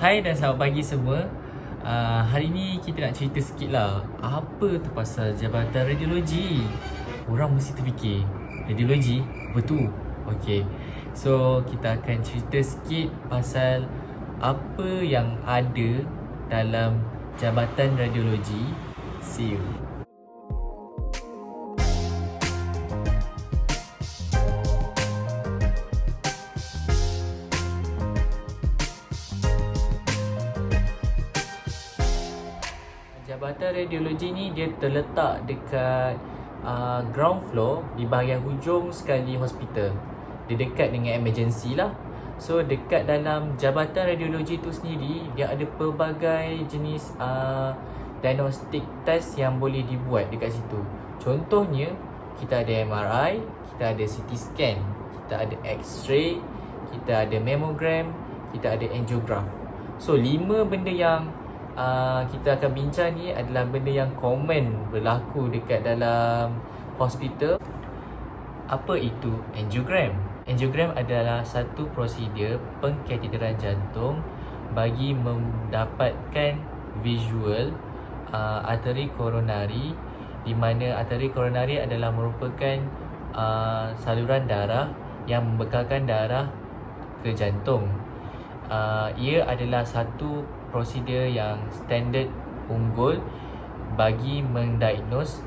Hai dan selamat pagi semua. Hari ni kita nak cerita sikit lah apa tu pasal Jabatan Radiologi. Orang mesti terfikir, radiologi? Apa tu? Okay, so kita akan cerita sikit pasal apa yang ada dalam Jabatan Radiologi. See you. Jabatan Radiologi ni dia terletak dekat ground floor di bahagian hujung sekali hospital. Dia dekat dengan emergency lah. So dekat dalam Jabatan Radiologi tu sendiri, dia ada pelbagai jenis diagnostic test yang boleh dibuat dekat situ. Contohnya, kita ada MRI, kita ada CT scan, kita ada X-ray, kita ada mammogram, kita ada angiograph. So 5 benda yang kita akan bincang ni adalah benda yang common berlaku dekat dalam hospital. Apa itu angiogram? Angiogram adalah satu prosedur pengkateteran jantung bagi mendapatkan visual arteri koronari, di mana arteri koronari adalah merupakan saluran darah yang membekalkan darah ke jantung. Ia adalah satu prosedur yang standard unggul bagi mendiagnose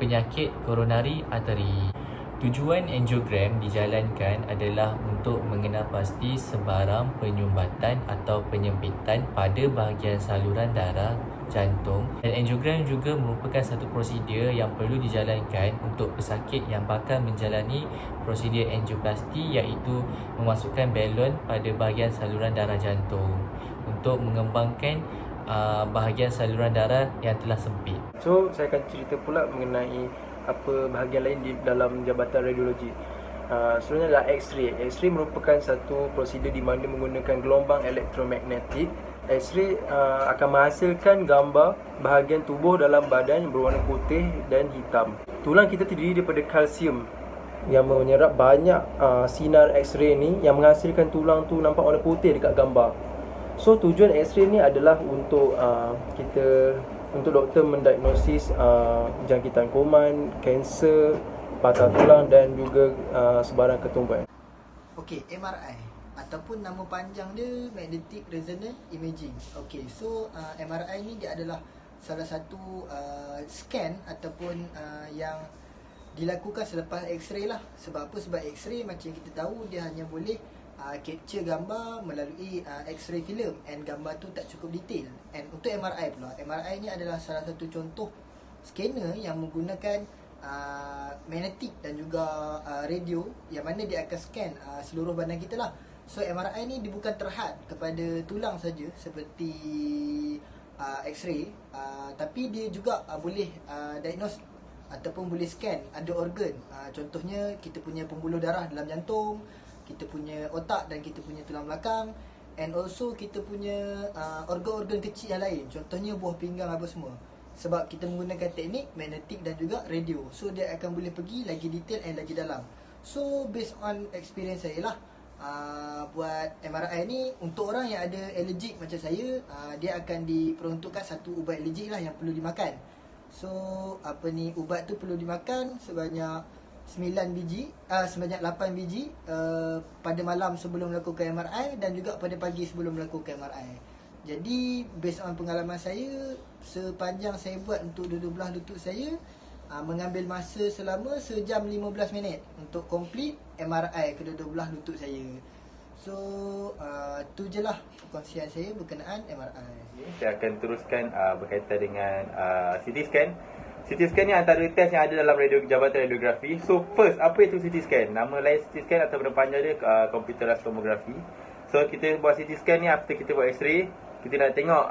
penyakit koronari arteri. Tujuan angiogram dijalankan adalah untuk mengenal pasti sebarang penyumbatan atau penyempitan pada bahagian saluran darah jantung, dan angiogram juga merupakan satu prosedur yang perlu dijalankan untuk pesakit yang bakal menjalani prosedur angioplasti, iaitu memasukkan balon pada bahagian saluran darah jantung untuk mengembangkan bahagian saluran darah yang telah sempit. So, saya akan cerita pula mengenai apa bahagian lain di dalam Jabatan Radiologi. Sebenarnya adalah X-ray. X-ray merupakan satu prosedur di mana menggunakan gelombang elektromagnetik. X-ray akan menghasilkan gambar bahagian tubuh dalam badan yang berwarna putih dan hitam. Tulang kita terdiri daripada kalsium yang menyerap banyak sinar X-ray ni, yang menghasilkan tulang tu nampak warna putih dekat gambar. So tujuan X-ray ni adalah untuk untuk doktor mendiagnosis jangkitan kuman, kanser, patah tulang dan juga sebarang ketumbuhan. Okey, MRI ataupun nama panjang dia Magnetic Resonance Imaging. Okey, so MRI ni dia adalah salah satu scan ataupun yang dilakukan selepas X-ray lah. Sebab apa? Sebab X-ray macam kita tahu dia hanya boleh capture gambar melalui X-ray film, and gambar tu tak cukup detail. And untuk MRI pula, MRI ni adalah salah satu contoh scanner yang menggunakan magnetik dan juga radio, yang mana dia akan scan seluruh badan kita lah. So MRI ni dia bukan terhad kepada tulang saja seperti X-ray, tapi dia juga boleh diagnose ataupun boleh scan ada organ. Contohnya kita punya pembuluh darah dalam jantung, kita punya otak dan kita punya tulang belakang, and also kita punya organ-organ kecil yang lain, contohnya buah pinggang apa semua. Sebab kita menggunakan teknik magnetik dan juga radio, so dia akan boleh pergi lagi detail and lagi dalam. So based on experience saya lah, buat MRI ni untuk orang yang ada allergic macam saya, dia akan diperuntukkan satu ubat allergic lah yang perlu dimakan. So ubat tu perlu dimakan sebanyak 9 biji, sebanyak 8 biji pada malam sebelum melakukan MRI dan juga pada pagi sebelum melakukan MRI. Jadi based on pengalaman saya, sepanjang saya buat untuk dua-dua belah lutut saya, mengambil masa selama sejam 15 minit untuk complete MRI kedua-dua belah lutut saya. So tu je lah perkongsian saya berkenaan MRI. Saya akan teruskan berkaitan dengan CT scan. CT scan ni antara test yang ada dalam Jabatan Radiografi. So first, apa itu CT scan? Nama lain CT scan atau benda panjang dia computerized tomography. So kita buat CT scan ni after kita buat X-ray, kita nak tengok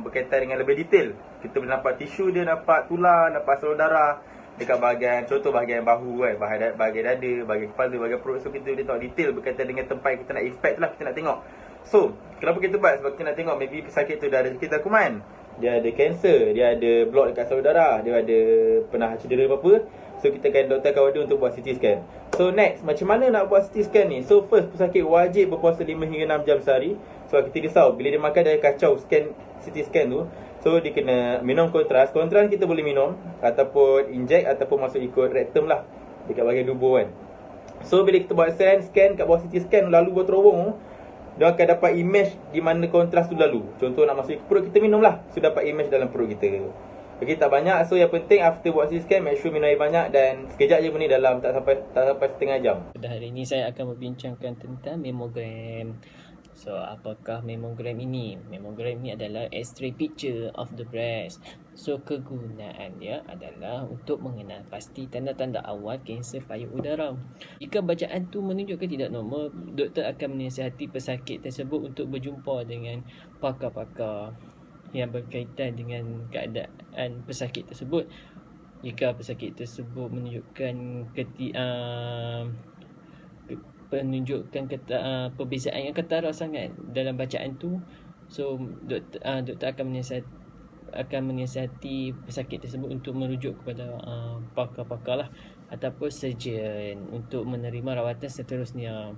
berkaitan dengan lebih detail. Kita boleh nampak tisu dia, nampak tulang, nampak saluran darah dekat bahagian, contoh bahagian bahu kan, bahagian dada, bahagian kepala, bahagian perut. So kita boleh tengok detail berkaitan dengan tempat yang kita nak inspect tu lah, kita nak tengok. So kenapa kita buat? Sebab kita nak tengok maybe pesakit tu dah ada jangkitan kuman, dia ada kanser, dia ada blok dekat saluran darah, dia ada pernah cedera apa-apa. So kita akan doktor akan order untuk buat CT scan. So next, macam mana nak buat CT scan ni? So first, pesakit wajib berpuasa 5 hingga 6 jam sehari. So kita risau bila dia makan dia kacau CT scan tu. So dia kena minum kontras. Kontras kita boleh minum ataupun inject ataupun masuk ikut rectum lah, dekat bahagian dubur kan. So bila kita buat scan kat bawah CT scan lalu buat terowong, dia akan dapat image di mana kontras tu lalu. Contoh nak masuk ke perut kita minum lah, so dapat image dalam perut kita. Okay, tak banyak. So yang penting after buat CT scan, make sure minum air banyak dan sekejap je benda dalam, tak sampai setengah jam. Pada hari ini saya akan membincangkan tentang mammogram. So apakah mammogram ini? Mammogram ini adalah X-ray picture of the breast. So kegunaan dia adalah untuk mengenal pasti tanda-tanda awal kanser payudara udara. Jika bacaan tu menunjukkan tidak normal, doktor akan menasihati pesakit tersebut untuk berjumpa dengan pakar-pakar yang berkaitan dengan keadaan pesakit tersebut. Jika pesakit tersebut menunjukkan perbezaan yang ketara sangat dalam bacaan tu, so doktor akan menasihati pesakit tersebut untuk merujuk kepada pakar-pakar lah ataupun surgeon untuk menerima rawatan seterusnya.